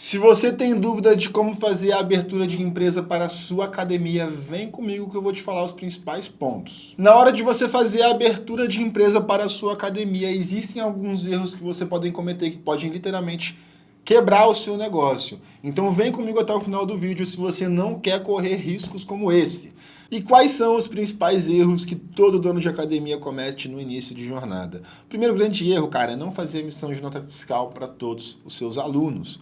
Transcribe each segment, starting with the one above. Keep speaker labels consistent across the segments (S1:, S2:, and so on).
S1: Se você tem dúvida de como fazer a abertura de empresa para a sua academia, vem comigo que eu vou te falar os principais pontos. Na hora de você fazer a abertura de empresa para a sua academia, existem alguns erros que você pode cometer que podem literalmente quebrar o seu negócio. Então vem comigo até o final do vídeo se você não quer correr riscos como esse. E quais são os principais erros que todo dono de academia comete no início de jornada? O primeiro grande erro, cara, é não fazer emissão de nota fiscal para todos os seus alunos.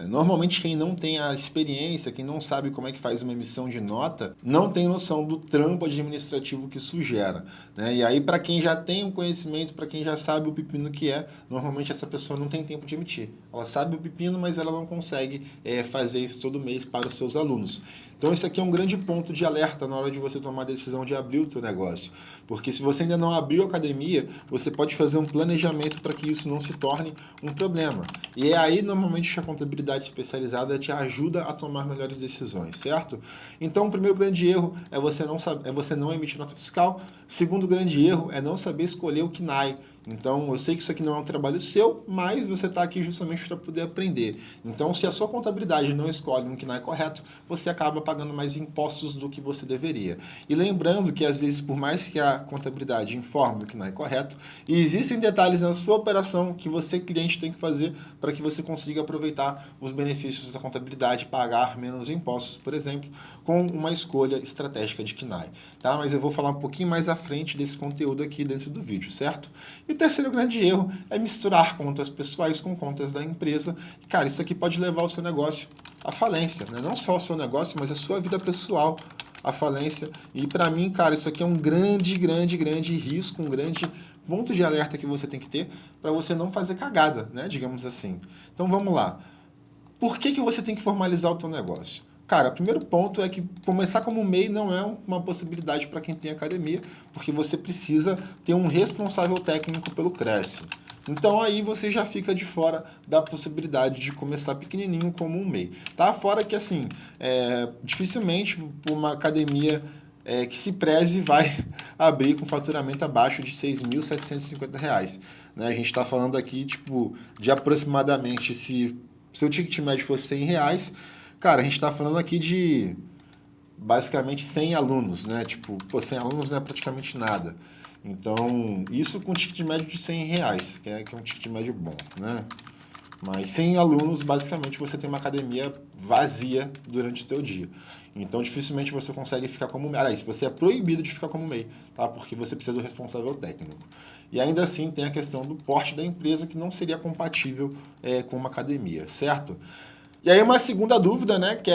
S1: Normalmente quem não tem a experiência, quem não sabe como é que faz uma emissão de nota, não tem noção do trampo administrativo que isso gera. E aí para quem já tem um conhecimento, para quem já sabe o pepino que é, normalmente essa pessoa não tem tempo de emitir. Ela sabe o pepino, mas ela não consegue fazer isso todo mês para os seus alunos. Então esse aqui é um grande ponto de alerta na hora de você tomar a decisão de abrir o teu negócio. Porque se você ainda não abriu a academia, você pode fazer um planejamento para que isso não se torne um problema. E é aí normalmente a contabilidade especializada te ajuda a tomar melhores decisões, certo? Então o primeiro grande erro é você não emitir nota fiscal. Segundo grande erro é não saber escolher o KNAI. Então, eu sei que isso aqui não é um trabalho seu, mas você está aqui justamente para poder aprender. Então, se a sua contabilidade não escolhe um KNAI correto, você acaba pagando mais impostos do que você deveria. E lembrando que, às vezes, por mais que a contabilidade informe o KNAI correto, existem detalhes na sua operação que você, cliente, tem que fazer para que você consiga aproveitar os benefícios da contabilidade, pagar menos impostos, por exemplo, com uma escolha estratégica de KNAI. Tá? Mas eu vou falar um pouquinho mais à frente desse conteúdo aqui dentro do vídeo, certo? E o terceiro grande erro é misturar contas pessoais com contas da empresa. E, cara, isso aqui pode levar o seu negócio à falência, né? Não só o seu negócio, mas a sua vida pessoal à falência. E para mim, cara, isso aqui é um grande risco, um grande ponto de alerta que você tem que ter para você não fazer cagada, né? Digamos assim. Então vamos lá. Por que você tem que formalizar o teu negócio? Cara, o primeiro ponto é que começar como MEI não é uma possibilidade para quem tem academia, porque você precisa ter um responsável técnico pelo Cresce. Então aí você já fica de fora da possibilidade de começar pequenininho como um MEI. Tá? Fora que assim, dificilmente uma academia que se preze vai abrir com faturamento abaixo de R$ 6.750. Né? A gente está falando aqui de aproximadamente, se seu ticket médio fosse R$100, cara, a gente está falando aqui de basicamente 100 alunos, né? 100 alunos não é praticamente nada. Então, isso com ticket médio de R$100, que é um ticket médio bom, né? Mas 100 alunos, basicamente, você tem uma academia vazia durante o teu dia. Então, dificilmente você consegue ficar como MEI. Aliás, você é proibido de ficar como MEI, tá? Porque você precisa do responsável técnico. E ainda assim, tem a questão do porte da empresa, que não seria compatível com uma academia, certo? E aí uma segunda dúvida, né, que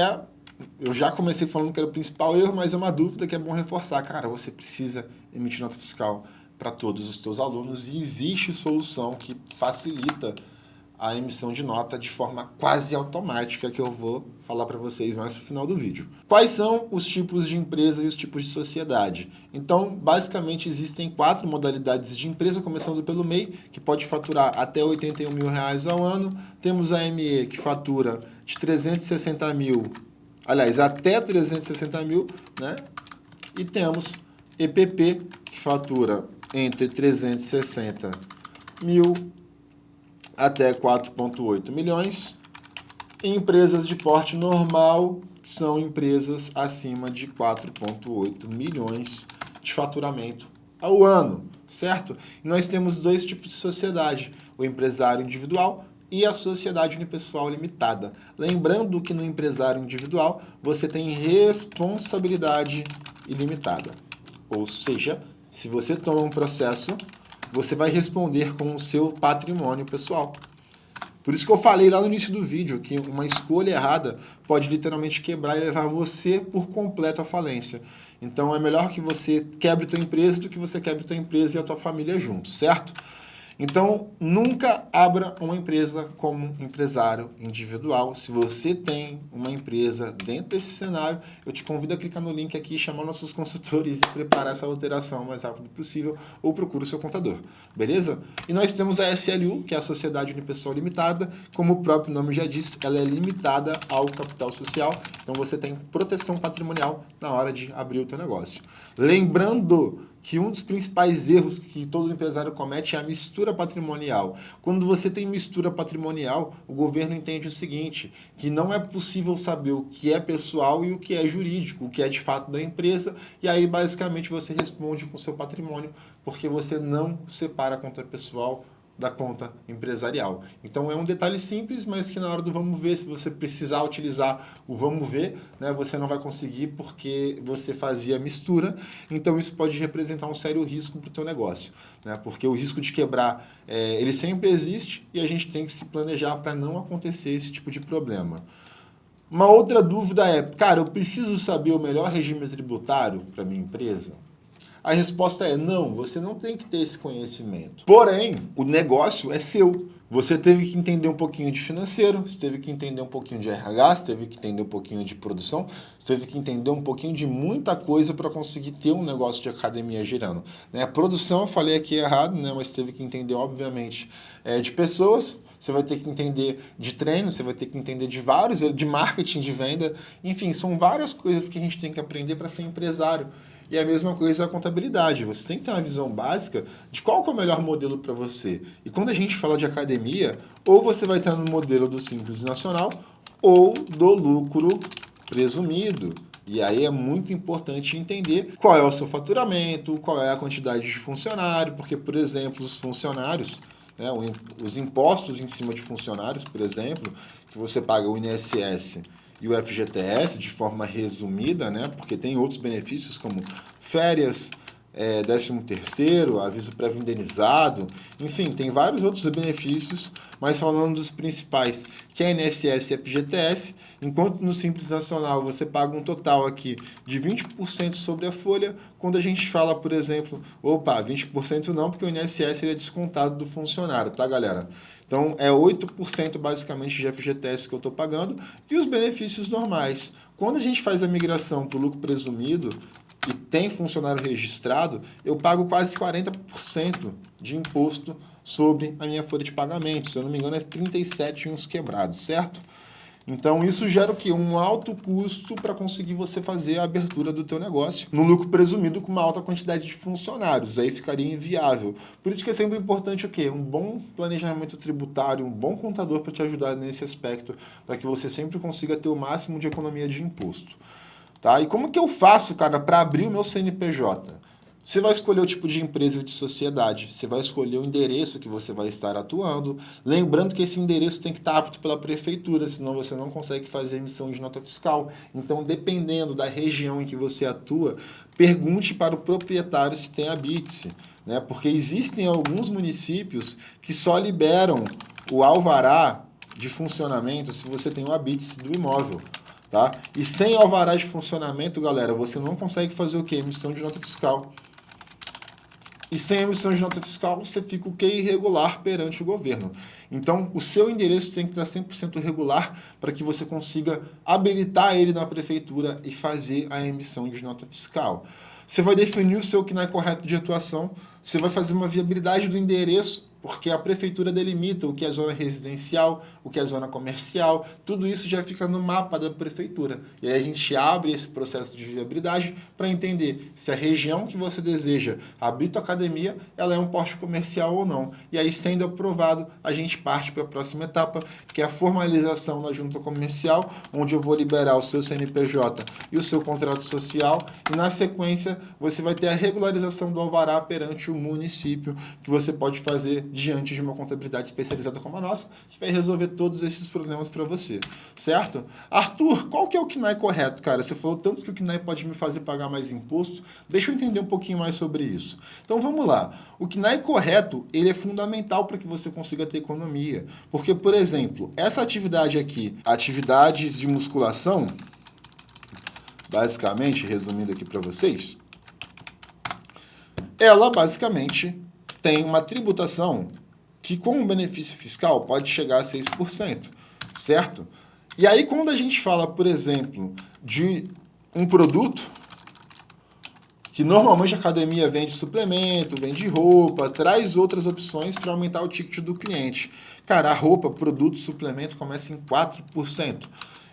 S1: eu já comecei falando que era o principal erro, mas é uma dúvida que é bom reforçar. Cara, você precisa emitir nota fiscal para todos os teus alunos e existe solução que facilita a emissão de nota de forma quase automática, que eu vou falar para vocês mais no final do vídeo. Quais são os tipos de empresa e os tipos de sociedade? Então, basicamente, existem 4 modalidades de empresa, começando pelo MEI, que pode faturar até R$ 81 mil ao ano. Temos a ME, que fatura de 360 mil, aliás, até 360 mil, né? E temos EPP, que fatura entre 360 mil até 4,8 milhões. E empresas de porte normal são empresas acima de 4,8 milhões de faturamento ao ano, certo? E nós temos 2 tipos de sociedade, o empresário individual e a sociedade unipessoal limitada. Lembrando que no empresário individual você tem responsabilidade ilimitada. Ou seja, se você toma um processo, você vai responder com o seu patrimônio pessoal. Por isso que eu falei lá no início do vídeo que uma escolha errada pode literalmente quebrar e levar você por completo à falência. Então é melhor que você quebre tua empresa do que você quebre tua empresa e a tua família junto, certo? Então, nunca abra uma empresa como empresário individual. Se você tem uma empresa dentro desse cenário, eu te convido a clicar no link aqui, chamar nossos consultores e preparar essa alteração o mais rápido possível, ou procure o seu contador, beleza? E nós temos a SLU, que é a Sociedade Unipessoal Limitada. Como o próprio nome já diz, ela é limitada ao capital social, então você tem proteção patrimonial na hora de abrir o teu negócio. Lembrando que um dos principais erros que todo empresário comete é a mistura patrimonial. Quando você tem mistura patrimonial, o governo entende o seguinte, que não é possível saber o que é pessoal e o que é jurídico, o que é de fato da empresa, e aí basicamente você responde com o seu patrimônio, porque você não separa a conta pessoal da conta empresarial. Então é um detalhe simples, mas que na hora do vamos ver, se você precisar utilizar o vamos ver, né, você não vai conseguir porque você fazia mistura, então isso pode representar um sério risco para o teu negócio, né, porque o risco de quebrar, ele sempre existe e a gente tem que se planejar para não acontecer esse tipo de problema. Uma outra dúvida é, cara, eu preciso saber o melhor regime tributário para minha empresa? A resposta é não, você não tem que ter esse conhecimento. Porém, o negócio é seu. Você teve que entender um pouquinho de financeiro, você teve que entender um pouquinho de RH, você teve que entender um pouquinho de produção, você teve que entender um pouquinho de muita coisa para conseguir ter um negócio de academia girando. Né? A produção, eu falei aqui errado, né? Mas teve que entender, obviamente, de pessoas. Você vai ter que entender de treino, você vai ter que entender de vários, de marketing, de venda. Enfim, são várias coisas que a gente tem que aprender para ser empresário. E a mesma coisa a contabilidade. Você tem que ter uma visão básica de qual que é o melhor modelo para você. E quando a gente fala de academia, ou você vai estar no modelo do Simples Nacional ou do lucro presumido. E aí é muito importante entender qual é o seu faturamento, qual é a quantidade de funcionário, porque, por exemplo, os funcionários, né, os impostos em cima de funcionários, por exemplo, que você paga o INSS e o FGTS de forma resumida, né, porque tem outros benefícios como férias, 13º, aviso prévio indenizado, enfim, tem vários outros benefícios, mas falando dos principais, que é INSS e FGTS, enquanto no Simples Nacional você paga um total aqui de 20% sobre a folha, quando a gente fala, por exemplo, 20% não, porque o INSS ele é descontado do funcionário, tá, galera? Então, é 8% basicamente de FGTS que eu estou pagando e os benefícios normais. Quando a gente faz a migração para o lucro presumido e tem funcionário registrado, eu pago quase 40% de imposto sobre a minha folha de pagamento. Se eu não me engano, é 37 e uns quebrados, certo? Então, isso gera o quê? Um alto custo para conseguir você fazer a abertura do teu negócio no lucro presumido com uma alta quantidade de funcionários. Aí ficaria inviável. Por isso que é sempre importante o quê? Um bom planejamento tributário, um bom contador para te ajudar nesse aspecto, para que você sempre consiga ter o máximo de economia de imposto. Tá? E como que eu faço, cara, para abrir o meu CNPJ? Você vai escolher o tipo de empresa de sociedade, você vai escolher o endereço que você vai estar atuando, lembrando que esse endereço tem que estar apto pela prefeitura, senão você não consegue fazer emissão de nota fiscal. Então, dependendo da região em que você atua, pergunte para o proprietário se tem habite-se, né? Porque existem alguns municípios que só liberam o alvará de funcionamento se você tem o habite-se do imóvel. Tá? E sem alvará de funcionamento, galera, você não consegue fazer o quê? Emissão de nota fiscal. E sem emissão de nota fiscal, você fica o quê? Irregular perante o governo. Então, o seu endereço tem que estar 100% regular para que você consiga habilitar ele na prefeitura e fazer a emissão de nota fiscal. Você vai definir o seu CNAE correto de atuação, você vai fazer uma viabilidade do endereço, porque a prefeitura delimita o que é zona residencial, o que é zona comercial, tudo isso já fica no mapa da prefeitura. E aí a gente abre esse processo de viabilidade para entender se a região que você deseja abrir tua academia, ela é um poste comercial ou não. E aí, sendo aprovado, a gente parte para a próxima etapa, que é a formalização na junta comercial, onde eu vou liberar o seu CNPJ e o seu contrato social, e na sequência você vai ter a regularização do alvará perante o município, que você pode fazer diante de uma contabilidade especializada como a nossa, que vai resolver todos esses problemas para você, certo? Arthur, qual que é o CNAE correto, cara? Você falou tanto que o CNAE pode me fazer pagar mais imposto, deixa eu entender um pouquinho mais sobre isso. Então vamos lá, o CNAE correto, ele é fundamental para que você consiga ter economia, porque, por exemplo, essa atividade aqui, atividades de musculação, basicamente, resumindo aqui para vocês, ela basicamente tem uma tributação que com o benefício fiscal pode chegar a 6%, certo? E aí quando a gente fala, por exemplo, de um produto que normalmente a academia vende suplemento, vende roupa, traz outras opções para aumentar o ticket do cliente. Cara, a roupa, produto, suplemento começa em 4%.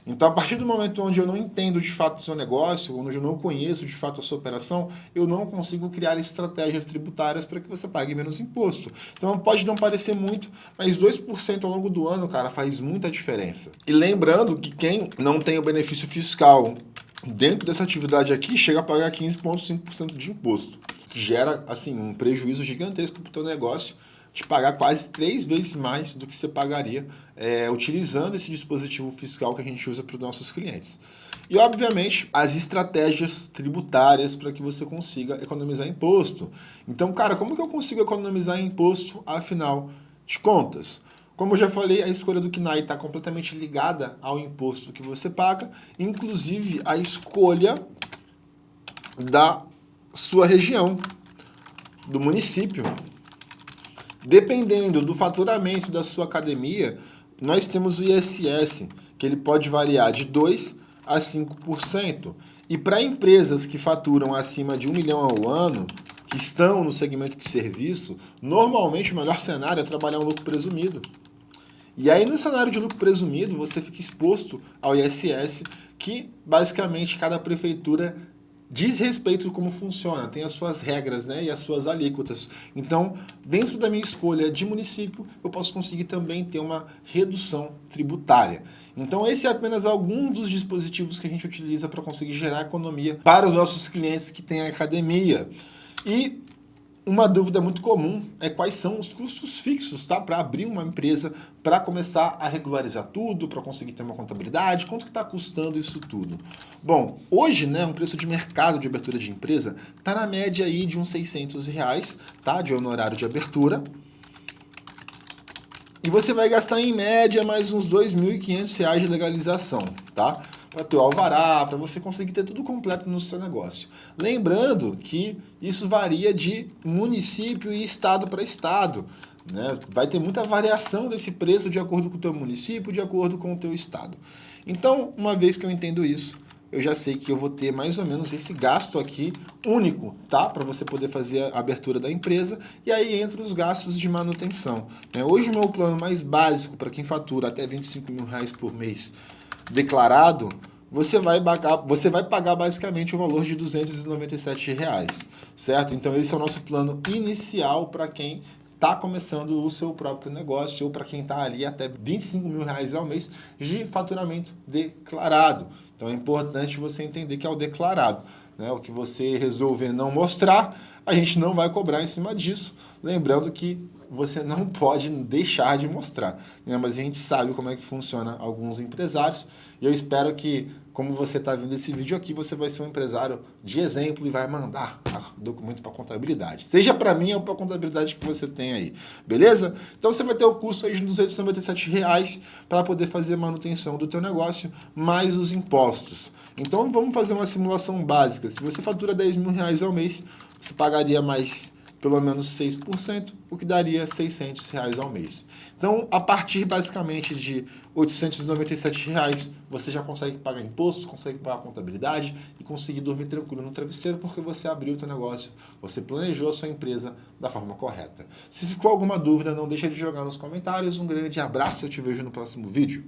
S1: Então, a partir do momento onde eu não entendo de fato o seu negócio, onde eu não conheço de fato a sua operação, eu não consigo criar estratégias tributárias para que você pague menos imposto. Então, pode não parecer muito, mas 2% ao longo do ano, cara, faz muita diferença. E lembrando que quem não tem o benefício fiscal dentro dessa atividade aqui, chega a pagar 15,5% de imposto, que gera, assim, um prejuízo gigantesco para o teu negócio, de pagar quase 3 vezes mais do que você pagaria utilizando esse dispositivo fiscal que a gente usa para os nossos clientes. E, obviamente, as estratégias tributárias para que você consiga economizar imposto. Então, cara, como que eu consigo economizar imposto, afinal de contas? Como eu já falei, a escolha do CNAE está completamente ligada ao imposto que você paga, inclusive a escolha da sua região, do município. Dependendo do faturamento da sua academia, nós temos o ISS, que ele pode variar de 2% a 5%. E para empresas que faturam acima de 1 milhão ao ano, que estão no segmento de serviço, normalmente o melhor cenário é trabalhar um lucro presumido. E aí, no cenário de lucro presumido, você fica exposto ao ISS, que basicamente cada prefeitura diz respeito a como funciona, tem as suas regras, né, e as suas alíquotas. Então, dentro da minha escolha de município, eu posso conseguir também ter uma redução tributária. Então, esse é apenas algum dos dispositivos que a gente utiliza para conseguir gerar economia para os nossos clientes que têm academia. E uma dúvida muito comum é quais são os custos fixos, tá? Para abrir uma empresa, para começar a regularizar tudo, para conseguir ter uma contabilidade, quanto que está custando isso tudo? Bom, hoje, né, um preço de mercado de abertura de empresa está na média aí de uns R$600, tá? De honorário de abertura. E você vai gastar em média mais uns R$2.500 de legalização, tá? Para ter o alvará, para você conseguir ter tudo completo no seu negócio. Lembrando que isso varia de município e estado para estado, né? Vai ter muita variação desse preço de acordo com o teu município, de acordo com o teu estado. Então, uma vez que eu entendo isso, eu já sei que eu vou ter mais ou menos esse gasto aqui único, tá? Para você poder fazer a abertura da empresa. E aí entra os gastos de manutenção, né? Hoje o meu plano mais básico para quem fatura até R$25 mil por mês declarado, você vai pagar basicamente o valor de R$297, certo? Então esse é o nosso plano inicial para quem está começando o seu próprio negócio ou para quem está ali até R$25 mil ao mês de faturamento declarado. Então é importante você entender que é o declarado, né? O que você resolver não mostrar, a gente não vai cobrar em cima disso. Lembrando que você não pode deixar de mostrar, né? Mas a gente sabe como é que funciona alguns empresários e eu espero que, como você está vendo esse vídeo aqui, você vai ser um empresário de exemplo e vai mandar documento para contabilidade. Seja para mim ou para a contabilidade que você tem aí, beleza? Então você vai ter o custo aí de R$297 para poder fazer a manutenção do teu negócio, mais os impostos. Então vamos fazer uma simulação básica. Se você fatura R$10 mil ao mês, você pagaria mais pelo menos 6%, o que daria R$600 ao mês. Então, a partir basicamente de R$897, você já consegue pagar impostos, consegue pagar contabilidade e conseguir dormir tranquilo no travesseiro porque você abriu o seu negócio, você planejou a sua empresa da forma correta. Se ficou alguma dúvida, não deixa de jogar nos comentários. Um grande abraço e eu te vejo no próximo vídeo.